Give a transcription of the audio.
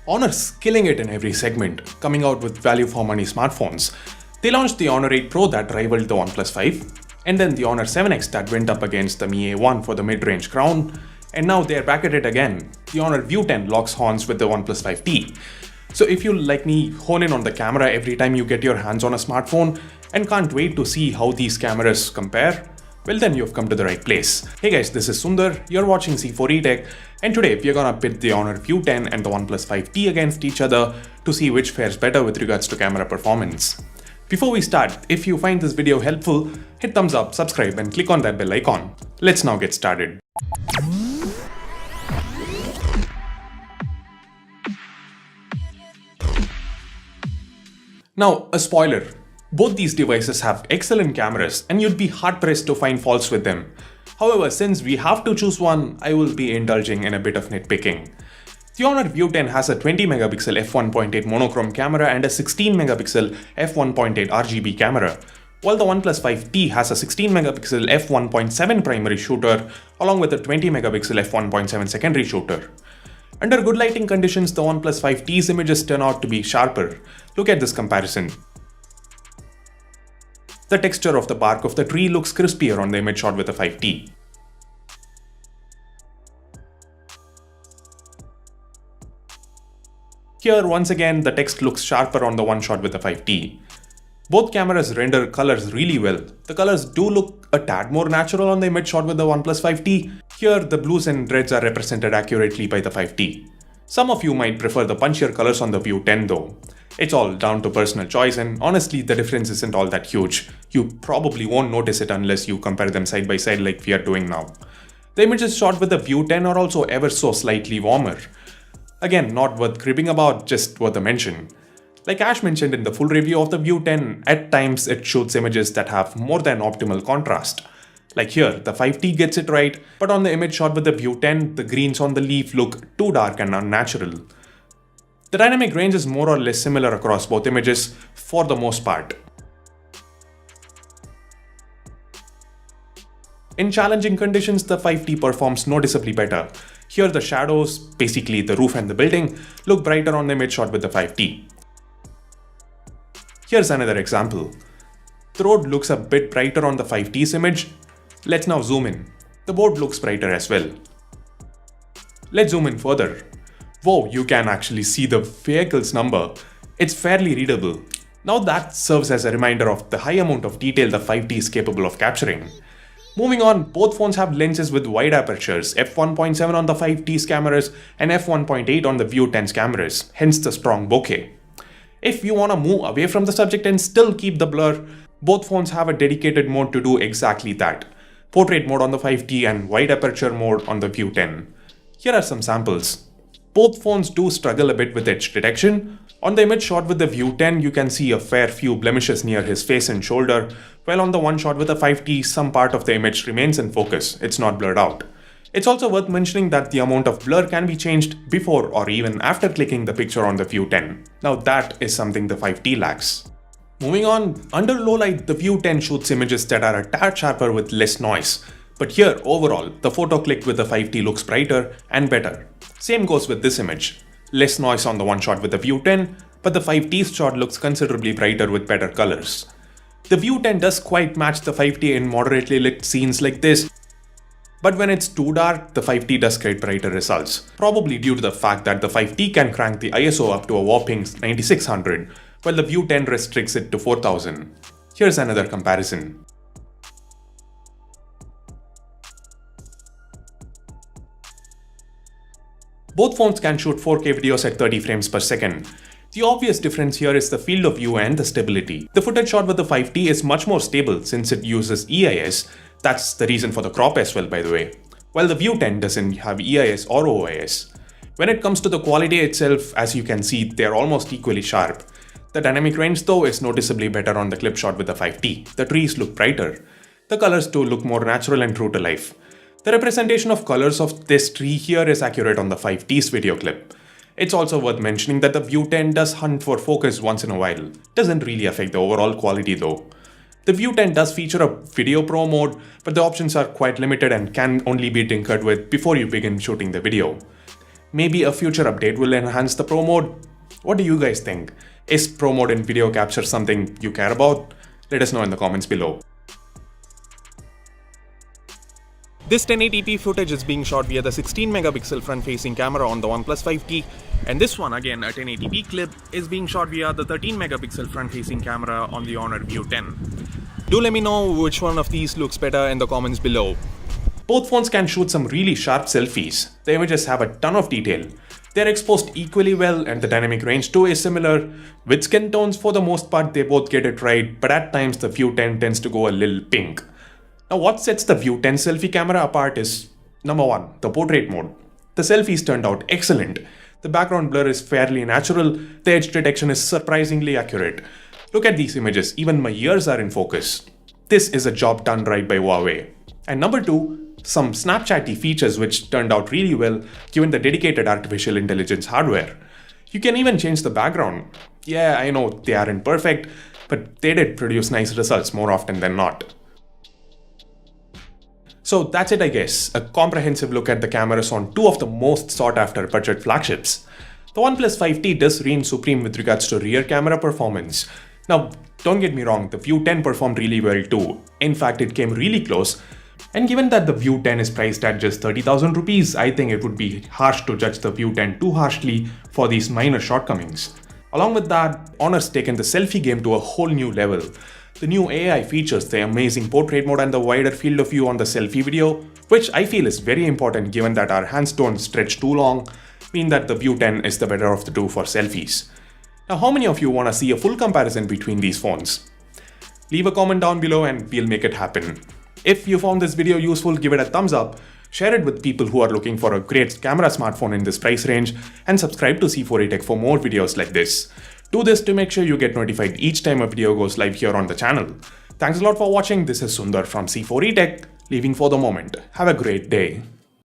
Honor's killing it in every segment, coming out with value for money smartphones. They launched the Honor 8 Pro that rivaled the OnePlus 5, and then the Honor 7X that went up against the Mi A1 for the mid-range crown, and now they're back at it again. The Honor View 10 locks horns with the OnePlus 5T. So if you, like me, hone in on the camera every time you get your hands on a smartphone and can't wait to see how these cameras compare, well then you've come to the right place. Hey guys, this is Sundar, you're watching C4E Tech, and today we're gonna pit the Honor View 10 and the OnePlus 5T against each other to see which fares better with regards to camera performance. Before we start, if you find this video helpful, hit thumbs up, subscribe and click on that bell icon. Let's now get started. Now, a spoiler. Both these devices have excellent cameras and you'd be hard-pressed to find faults with them. However, since we have to choose one, I will be indulging in a bit of nitpicking. The Honor View 10 has a 20MP f1.8 monochrome camera and a 16MP f1.8 RGB camera, while the OnePlus 5T has a 16MP f1.7 primary shooter along with a 20MP f1.7 secondary shooter. Under good lighting conditions, the OnePlus 5T's images turn out to be sharper. Look at this comparison. The texture of the bark of the tree looks crispier on the image shot with the 5T. Here, once again, the text looks sharper on the one shot with the 5T. Both cameras render colors really well. The colors do look a tad more natural on the image shot with the OnePlus 5T. Here, the blues and reds are represented accurately by the 5T. Some of you might prefer the punchier colors on the View 10 though. It's all down to personal choice, and honestly the difference isn't all that huge. You probably won't notice it unless you compare them side by side like we are doing now. The images shot with the View 10 are also ever so slightly warmer. Again, not worth cribbing about, just worth a mention. Like Ash mentioned in the full review of the View 10, at times it shoots images that have more than optimal contrast. Like here, the 5T gets it right, but on the image shot with the View 10, the greens on the leaf look too dark and unnatural. The dynamic range is more or less similar across both images for the most part. In challenging conditions, the 5T performs noticeably better. Here the shadows, basically the roof and the building, look brighter on the image shot with the 5T. Here's another example. The road looks a bit brighter on the 5T's image. Let's now zoom in. The board looks brighter as well. Let's zoom in further. Whoa, you can actually see the vehicle's number. It's fairly readable. Now that serves as a reminder of the high amount of detail the 5T is capable of capturing. Moving on, both phones have lenses with wide apertures, f1.7 on the 5T's cameras and f1.8 on the View 10's cameras, hence the strong bokeh. If you want to move away from the subject and still keep the blur, both phones have a dedicated mode to do exactly that. Portrait mode on the 5T and wide aperture mode on the View 10. Here are some samples. Both phones do struggle a bit with edge detection. On the image shot with the View 10, you can see a fair few blemishes near his face and shoulder, while on the one shot with the 5T, some part of the image remains in focus, it's not blurred out. It's also worth mentioning that the amount of blur can be changed before or even after clicking the picture on the View 10. Now that is something the 5T lacks. Moving on, under low light, the View 10 shoots images that are a tad sharper with less noise. But here, overall, the photo clicked with the 5T looks brighter and better. Same goes with this image. Less noise on the one shot with the View 10, but the 5T's shot looks considerably brighter with better colors. The View 10 does quite match the 5T in moderately lit scenes like this, but when it's too dark, the 5T does create brighter results, probably due to the fact that the 5T can crank the ISO up to a whopping 9600, while the View 10 restricts it to 4000. Here's another comparison. Both phones can shoot 4K videos at 30 frames per second. The obvious difference here is the field of view and the stability. The footage shot with the 5T is much more stable since it uses EIS. That's the reason for the crop as well, by the way. While the View 10 doesn't have EIS or OIS. When it comes to the quality itself, as you can see, they're almost equally sharp. The dynamic range though is noticeably better on the clip shot with the 5T. The trees look brighter. The colors too look more natural and true to life. The representation of colors of this tree here is accurate on the 5T's video clip. It's also worth mentioning that the View 10 does hunt for focus once in a while. Doesn't really affect the overall quality though. The View 10 does feature a Video Pro mode, but the options are quite limited and can only be tinkered with before you begin shooting the video. Maybe a future update will enhance the Pro mode. What do you guys think? Is Pro mode in video capture something you care about? Let us know in the comments below. This 1080p footage is being shot via the 16 megapixel front-facing camera on the OnePlus 5T, and this one, again a 1080p clip, is being shot via the 13 megapixel front-facing camera on the Honor View 10. Do let me know which one of these looks better in the comments below. Both phones can shoot some really sharp selfies. The images have a ton of detail. They're exposed equally well, and the dynamic range too is similar. With skin tones, for the most part, they both get it right, but at times the View 10 tends to go a little pink. Now, what sets the View 10 selfie camera apart is, number 1, the portrait mode. The selfies turned out excellent. The background blur is fairly natural, the edge detection is surprisingly accurate. Look at these images, even my ears are in focus. This is a job done right by Huawei. And number 2, some Snapchatty features which turned out really well given the dedicated artificial intelligence hardware. You can even change the background. Yeah, I know they aren't perfect, but they did produce nice results more often than not. So that's it, I guess. A comprehensive look at the cameras on two of the most sought after budget flagships. The OnePlus 5T does reign supreme with regards to rear camera performance. Now, don't get me wrong, the View 10 performed really well too. In fact, it came really close. And given that the View 10 is priced at just 30,000 rupees, I think it would be harsh to judge the View 10 too harshly for these minor shortcomings. Along with that, Honor's taken the selfie game to a whole new level. The new AI features, the amazing portrait mode and the wider field of view on the selfie video, which I feel is very important given that our hands don't stretch too long, mean that the View 10 is the better of the two for selfies. Now, how many of you want to see a full comparison between these phones? Leave a comment down below and we'll make it happen. If you found this video useful, give it a thumbs up, share it with people who are looking for a great camera smartphone in this price range, and subscribe to C4E Tech for more videos like this. Do this to make sure you get notified each time a video goes live here on the channel. Thanks a lot for watching. This is Sundar from C4E Tech, leaving for the moment. Have a great day.